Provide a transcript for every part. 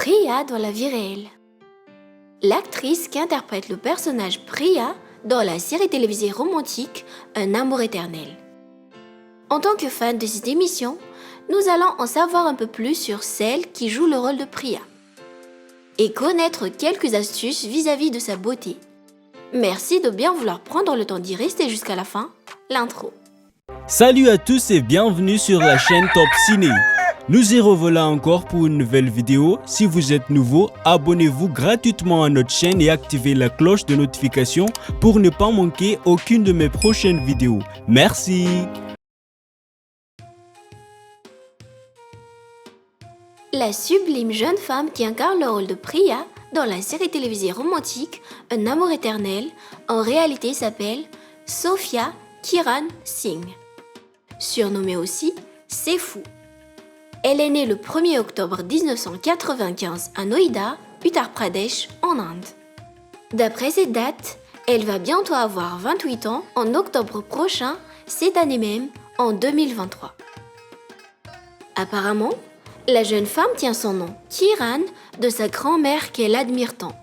Priya dans la vie réelle. L'actrice qui interprète le personnage Priya dans la série télévisée romantique Un amour éternel. En tant que fan de cette émission, nous allons en savoir un peu plus sur celle qui joue le rôle de Priya et connaître quelques astuces vis-à-vis de sa beauté. Merci de bien vouloir prendre le temps d'y rester jusqu'à la fin, l'intro. Salut à tous et bienvenue sur la chaîne Top Ciné. Nous y revoilà encore pour une nouvelle vidéo. Si vous êtes nouveau, abonnez-vous gratuitement à notre chaîne et activez la cloche de notification pour ne pas manquer aucune de mes prochaines vidéos. Merci. La sublime jeune femme qui incarne le rôle de Priya dans la série télévisée romantique Un amour éternel, en réalité s'appelle Sophia Kiran Singh, surnommée aussi Sefou. Elle est née le 1er octobre 1995 à Noida, Uttar Pradesh, en Inde. D'après cette date, elle va bientôt avoir 28 ans en octobre prochain, cette année même, en 2023. Apparemment, la jeune femme tient son nom, Kiran, de sa grand-mère qu'elle admire tant.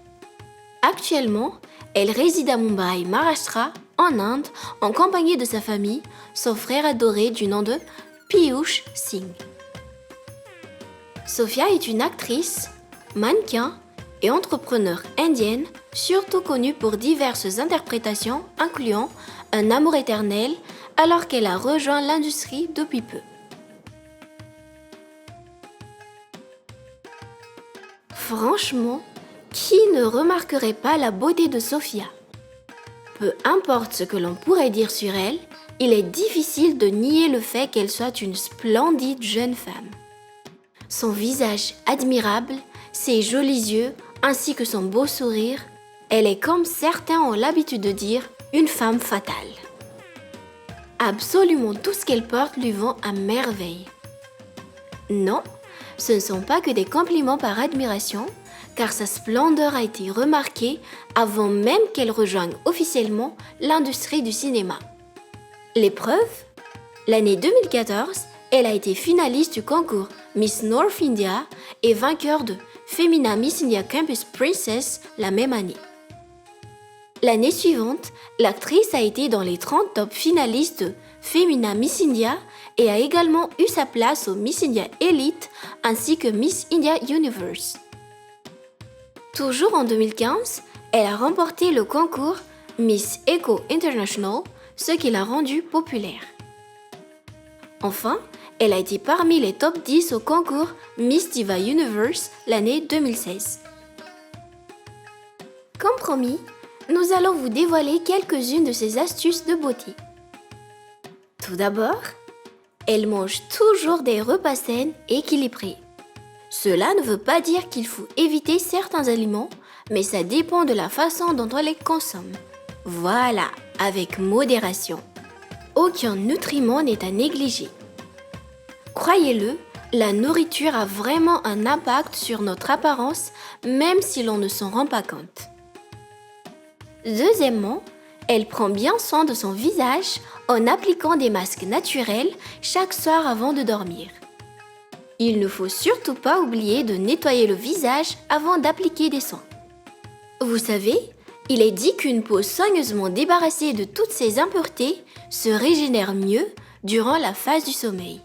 Actuellement, elle réside à Mumbai, Maharashtra, en Inde, en compagnie de sa famille, son frère adoré du nom de Piyush Singh. Sophia est une actrice, mannequin et entrepreneur indienne, surtout connue pour diverses interprétations incluant Un amour éternel, alors qu'elle a rejoint l'industrie depuis peu. Franchement, qui ne remarquerait pas la beauté de Sophia ? Peu importe ce que l'on pourrait dire sur elle, il est difficile de nier le fait qu'elle soit une splendide jeune femme. Son visage admirable, ses jolis yeux, ainsi que son beau sourire, elle est, comme certains ont l'habitude de dire, une femme fatale. Absolument tout ce qu'elle porte lui vend à merveille. Non, ce ne sont pas que des compliments par admiration, car sa splendeur a été remarquée avant même qu'elle rejoigne officiellement l'industrie du cinéma. Les preuves ? L'année 2014, elle a été finaliste du concours Miss North India et vainqueur de Femina Miss India Campus Princess la même année. L'année suivante, l'actrice a été dans les 30 top finalistes de Femina Miss India et a également eu sa place au Miss India Elite ainsi que Miss India Universe. Toujours en 2015, elle a remporté le concours Miss Eco International, ce qui l'a rendue populaire. Enfin, elle a été parmi les top 10 au concours Miss Diva Universe l'année 2016. Comme promis, nous allons vous dévoiler quelques-unes de ses astuces de beauté. Tout d'abord, elle mange toujours des repas sains et équilibrés. Cela ne veut pas dire qu'il faut éviter certains aliments, mais ça dépend de la façon dont on les consomme. Voilà, avec modération. Aucun nutriment n'est à négliger. Croyez-le, la nourriture a vraiment un impact sur notre apparence, même si l'on ne s'en rend pas compte. Deuxièmement, elle prend bien soin de son visage en appliquant des masques naturels chaque soir avant de dormir. Il ne faut surtout pas oublier de nettoyer le visage avant d'appliquer des soins. Vous savez, il est dit qu'une peau soigneusement débarrassée de toutes ses impuretés se régénère mieux durant la phase du sommeil.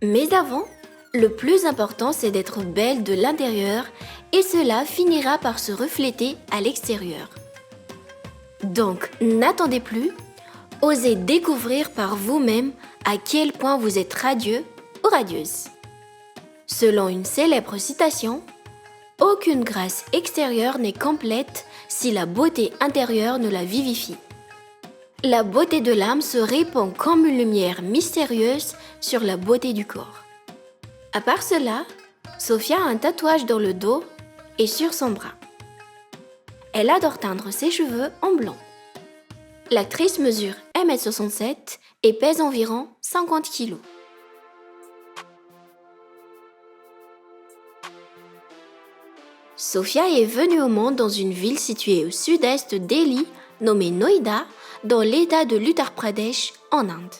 Mais avant, le plus important c'est d'être belle de l'intérieur et cela finira par se refléter à l'extérieur. Donc, n'attendez plus, osez découvrir par vous-même à quel point vous êtes radieux ou radieuse. Selon une célèbre citation, « Aucune grâce extérieure n'est complète si la beauté intérieure ne la vivifie. » La beauté de l'âme se répand comme une lumière mystérieuse sur la beauté du corps. À part cela, Sophia a un tatouage dans le dos et sur son bras. Elle adore teindre ses cheveux en blanc. L'actrice mesure 1,67 m et pèse environ 50 kg. Sophia est venue au monde dans une ville située au sud-est de Delhi, nommée Noida, dans l'état de l'Uttar Pradesh, en Inde.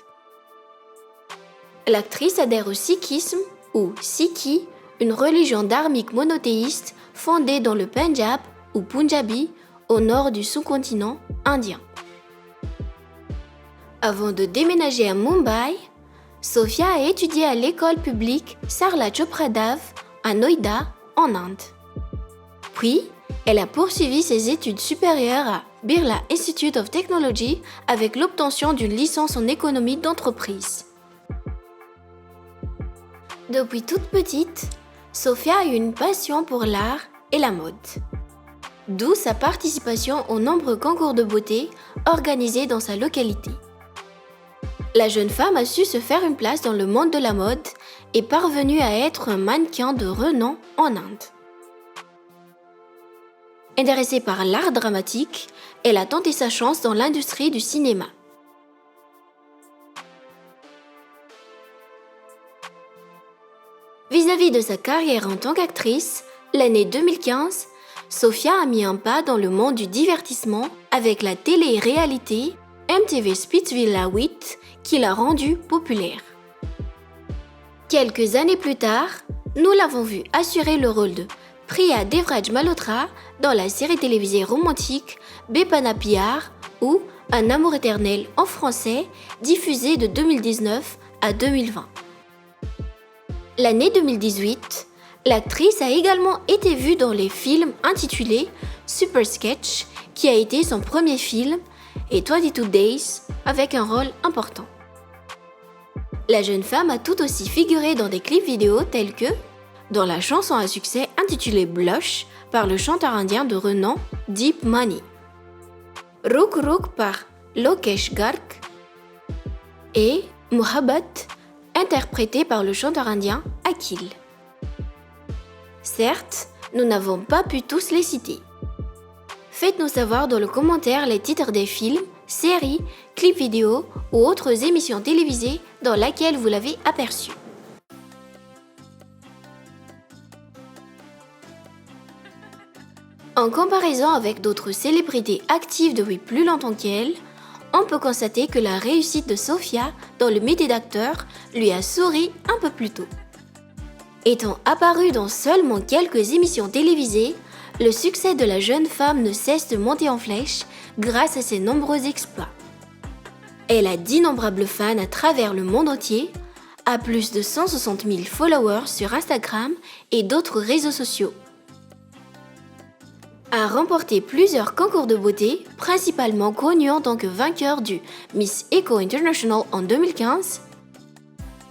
L'actrice adhère au sikhisme, ou Sikhi, une religion dharmique monothéiste fondée dans le Pendjab ou Punjabi au nord du sous-continent indien. Avant de déménager à Mumbai, Sophia a étudié à l'école publique Sarla Chopra Dev à Noida, en Inde. Puis, elle a poursuivi ses études supérieures à Birla Institute of Technology avec l'obtention d'une licence en économie d'entreprise. Depuis toute petite, Sophia a eu une passion pour l'art et la mode. D'où sa participation aux nombreux concours de beauté organisés dans sa localité. La jeune femme a su se faire une place dans le monde de la mode et parvenue à être un mannequin de renom en Inde. Intéressée par l'art dramatique, elle a tenté sa chance dans l'industrie du cinéma. Vis-à-vis de sa carrière en tant qu'actrice, l'année 2015, Sophia a mis un pas dans le monde du divertissement avec la télé-réalité MTV Spitsvilla 8 qui l'a rendue populaire. Quelques années plus tard, nous l'avons vue assurer le rôle de Priya Devraj Malhotra dans la série télévisée romantique Bepana Pyar ou Un amour éternel en français, diffusée de 2019 à 2020. L'année 2018, l'actrice a également été vue dans les films intitulés Super Sketch, qui a été son premier film, et 22 Days, avec un rôle important. La jeune femme a tout aussi figuré dans des clips vidéo tels que dans la chanson à succès intitulée Blush par le chanteur indien de renom Deep Money, Ruk Ruk par Lokesh Garg et Mohabbat interprété par le chanteur indien Akhil. Certes, nous n'avons pas pu tous les citer. Faites-nous savoir dans le commentaire les titres des films, séries, clips vidéo ou autres émissions télévisées dans lesquelles vous l'avez aperçu. En comparaison avec d'autres célébrités actives depuis plus longtemps qu'elle, on peut constater que la réussite de Sophia dans le métier d'acteur lui a souri un peu plus tôt. Étant apparue dans seulement quelques émissions télévisées, le succès de la jeune femme ne cesse de monter en flèche grâce à ses nombreux exploits. Elle a d'innombrables fans à travers le monde entier, a plus de 160 000 followers sur Instagram et d'autres réseaux sociaux. A remporté plusieurs concours de beauté, principalement connue en tant que vainqueur du Miss Eco International en 2015,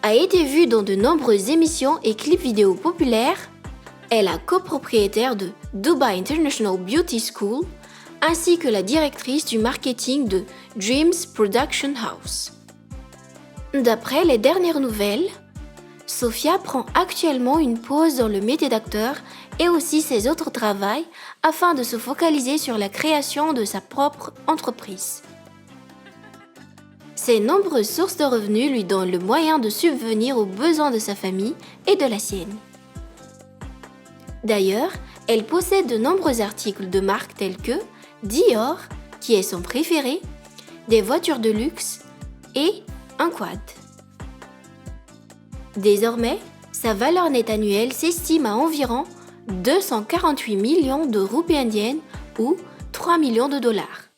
a été vue dans de nombreuses émissions et clips vidéo populaires. Elle est copropriétaire de Dubai International Beauty School, ainsi que la directrice du marketing de Dreams Production House. D'après les dernières nouvelles, Sophia prend actuellement une pause dans le métier d'acteur et aussi ses autres travaux afin de se focaliser sur la création de sa propre entreprise. Ses nombreuses sources de revenus lui donnent le moyen de subvenir aux besoins de sa famille et de la sienne. D'ailleurs, elle possède de nombreux articles de marques tels que Dior, qui est son préféré, des voitures de luxe et un quad. Désormais, sa valeur nette annuelle s'estime à environ 248 millions de roupies indiennes ou 3 millions de dollars.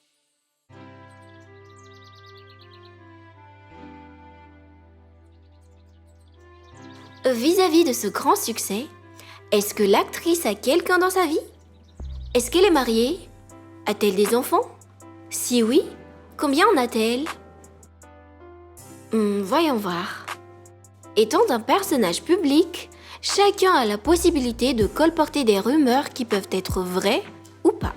Vis-à-vis de ce grand succès, est-ce que l'actrice a quelqu'un dans sa vie? Est-ce qu'elle est mariée? A-t-elle des enfants? Si oui, combien en a-t-elle? Voyons voir. Étant un personnage public, chacun a la possibilité de colporter des rumeurs qui peuvent être vraies ou pas.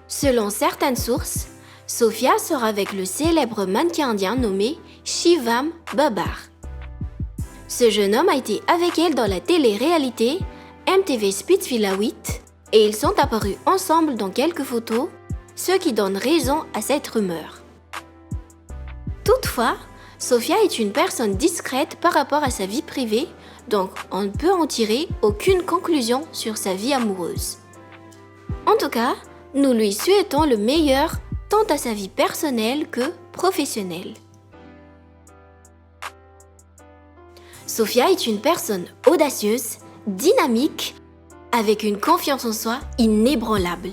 Selon certaines sources, Sophia sort avec le célèbre mannequin indien nommé Shivam Babar. Ce jeune homme a été avec elle dans la télé-réalité MTV Spitsvilla 8 et ils sont apparus ensemble dans quelques photos, ce qui donne raison à cette rumeur. Toutefois, Sophia est une personne discrète par rapport à sa vie privée, donc on ne peut en tirer aucune conclusion sur sa vie amoureuse. En tout cas, nous lui souhaitons le meilleur tant à sa vie personnelle que professionnelle. Sophia est une personne audacieuse, dynamique, avec une confiance en soi inébranlable.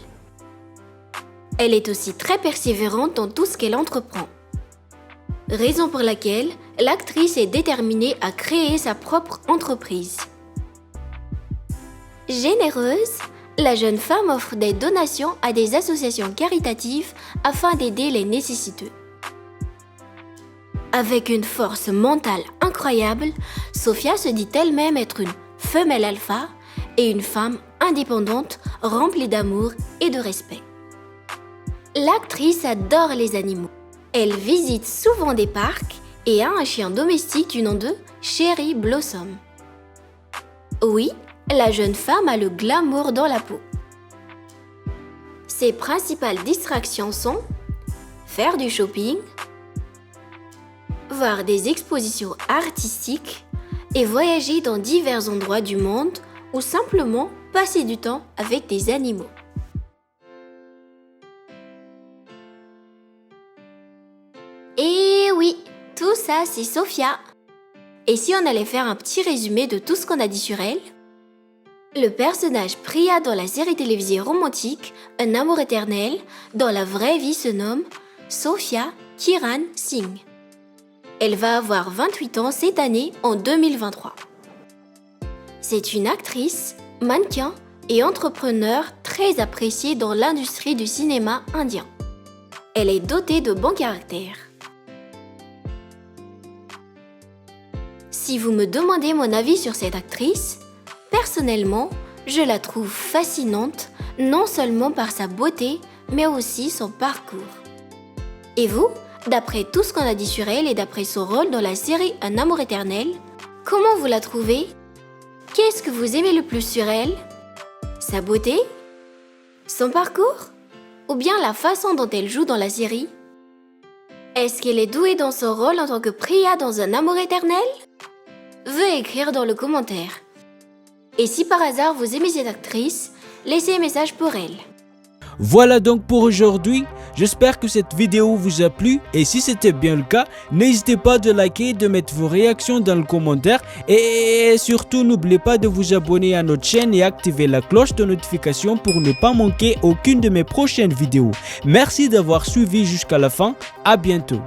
Elle est aussi très persévérante dans tout ce qu'elle entreprend. Raison pour laquelle l'actrice est déterminée à créer sa propre entreprise. Généreuse, la jeune femme offre des donations à des associations caritatives afin d'aider les nécessiteux. Avec une force mentale incroyable, Sophia se dit elle-même être une femelle alpha et une femme indépendante remplie d'amour et de respect. L'actrice adore les animaux. Elle visite souvent des parcs et a un chien domestique du nom de Cherry Blossom. Oui, la jeune femme a le glamour dans la peau. Ses principales distractions sont faire du shopping, voir des expositions artistiques et voyager dans divers endroits du monde ou simplement passer du temps avec des animaux. Et oui, tout ça c'est Sophia. Et si on allait faire un petit résumé de tout ce qu'on a dit sur elle? Le personnage Priya dans la série télévisée romantique Un amour éternel, dans la vraie vie se nomme Sophia Kiran Singh. Elle va avoir 28 ans cette année en 2023. C'est une actrice, mannequin et entrepreneur très appréciée dans l'industrie du cinéma indien. Elle est dotée de bon caractère. Si vous me demandez mon avis sur cette actrice, personnellement, je la trouve fascinante, non seulement par sa beauté, mais aussi son parcours. Et vous, d'après tout ce qu'on a dit sur elle et d'après son rôle dans la série Un amour éternel, comment vous la trouvez? Qu'est-ce que vous aimez le plus sur elle? Sa beauté? Son parcours? Ou bien la façon dont elle joue dans la série? Est-ce qu'elle est douée dans son rôle en tant que Priya dans Un amour éternel? Veuillez écrire dans le commentaire. Et si par hasard vous aimez cette actrice, laissez un message pour elle. Voilà donc pour aujourd'hui. J'espère que cette vidéo vous a plu et si c'était bien le cas, n'hésitez pas de liker, de mettre vos réactions dans le commentaire et surtout n'oubliez pas de vous abonner à notre chaîne et activer la cloche de notification pour ne pas manquer aucune de mes prochaines vidéos. Merci d'avoir suivi jusqu'à la fin. À bientôt.